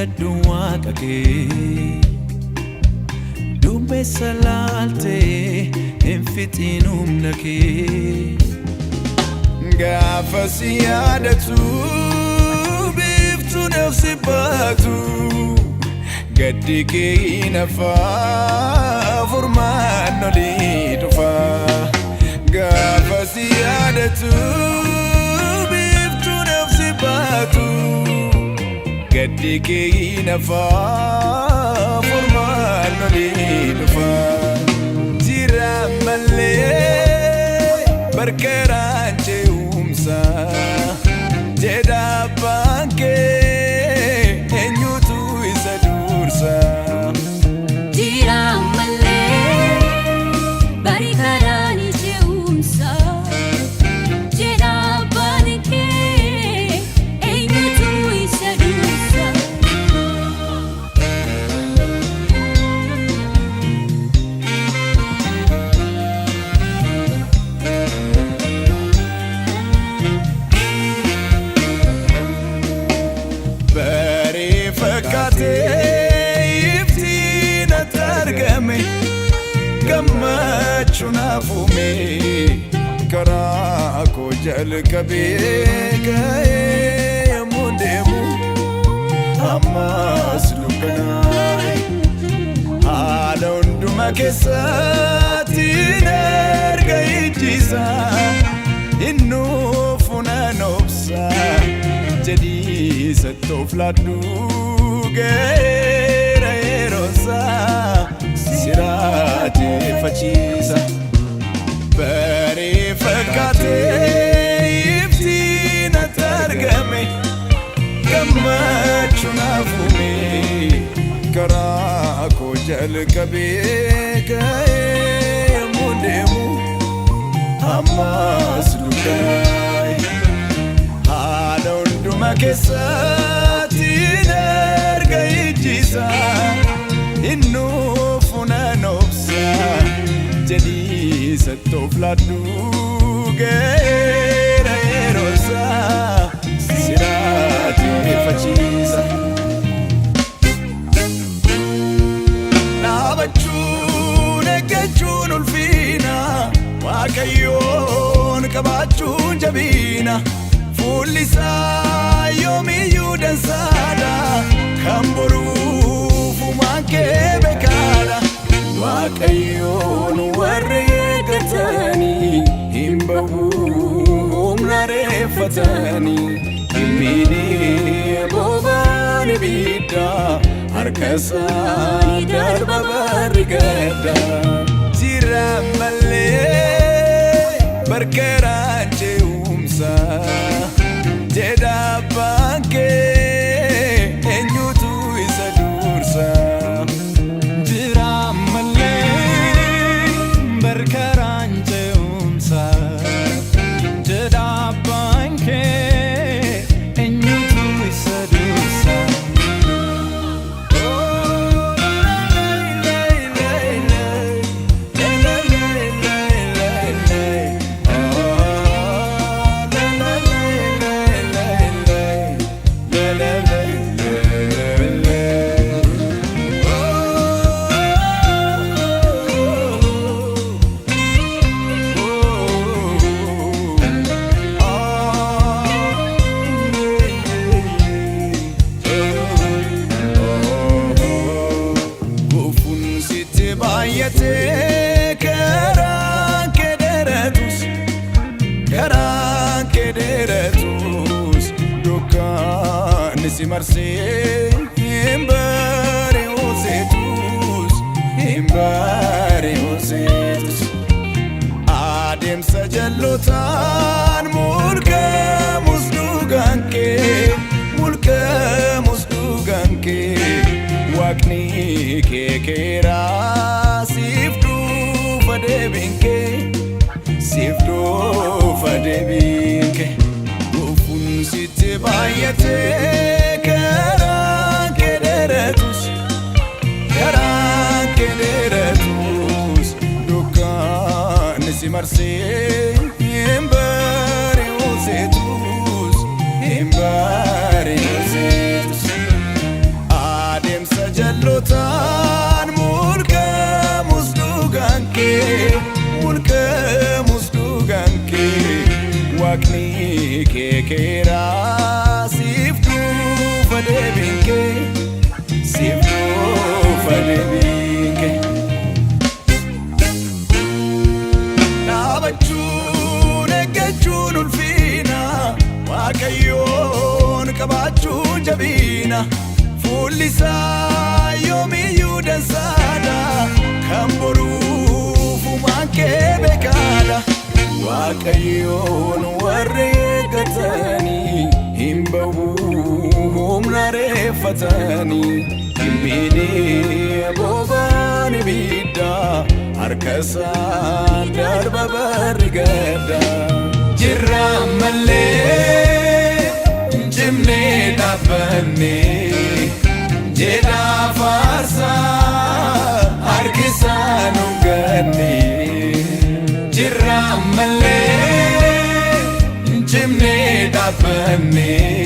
abdadhu waaqa kee duumessa laaltee hin fixin humna kee gaafa si yaadatu biiftuu nafsi baatu gaddi kee nafaa furmaan olii dhufa gaafa si yaadatu biiftuu nafsi baatu gaddi kee nafaa furmaan olii dhufa jira malee barkaraan ce'umsa jedha abbaan kee eenyutu isa dursa jira malee barkaraan ce'umsa jedha abbaan kee eenyutu isa dursa iftiin atargame gammachuu naafume karaa koo jalqabee ga'ee yommuu deemu ammas dukkanaa'e haala hundumaa keessatti erga ijjisaa innuufu nan obsa jedhii sattoof laaddu geera yeroonsa siraateeffachiisa baree fakkaatee iftiin atargame gammachuu naafume karaa koo jalqabee ga'ee yommuu deemu ammas dukkanaa'e haala hundumaa keessatti erga ijjisaa innuufu nan obsa jedhii sattoof laaddu geera yeroonsa siraateeffachiisa dhaabachuun eeggachuun ulfiina waaqayyoon qabaachuun jabiina fuulli isaa yoomiyyuu dansaadha kan boruufumaan kee beekaadha waaqayyoon warra eeggatanii hin bahumna reeffatanii hin miidhee bobaan ibidda harka isaa darba barri gadda jira malee barkaraan ce'umsa jedha abbaan kee eenyutu isa dursa jira malee barkaraan ce'umsa jedha abbaan kee eenyutu isa dursa karaan kee dheeratus dukkaanni si marsee hin bari'uuseetus adeemsa jallotaan mulqamus dhugaan kee waaqni kee keeraa siif dhufa deebiin kee gufuun sitti baay'atee karaan kee dheeratus dukkaanni si marsee hin bari'uuseetus jallotaan mulqamus dhugaan kee mulqamus dhugaan kee waaqni kee keeraa siif dhufa deebiin kee siif dhufa deebiin kee dhaabachuun eeggachuun ulfina waaqayyoon qabaachuu jabina fuulli isaa yoomiyyuu dansaadha kan boruuf uumaan kee beekaadha waaqayyoon warri eeggatanii hin ba'uu humna reeffatanii hin miidhee bobaan ibiddaa harka isaa darba barri gadda jirra malee jimnee dhaabbannee jedha faarsaa harki isaa nu gannee jirra malee jimnee dhaabbannee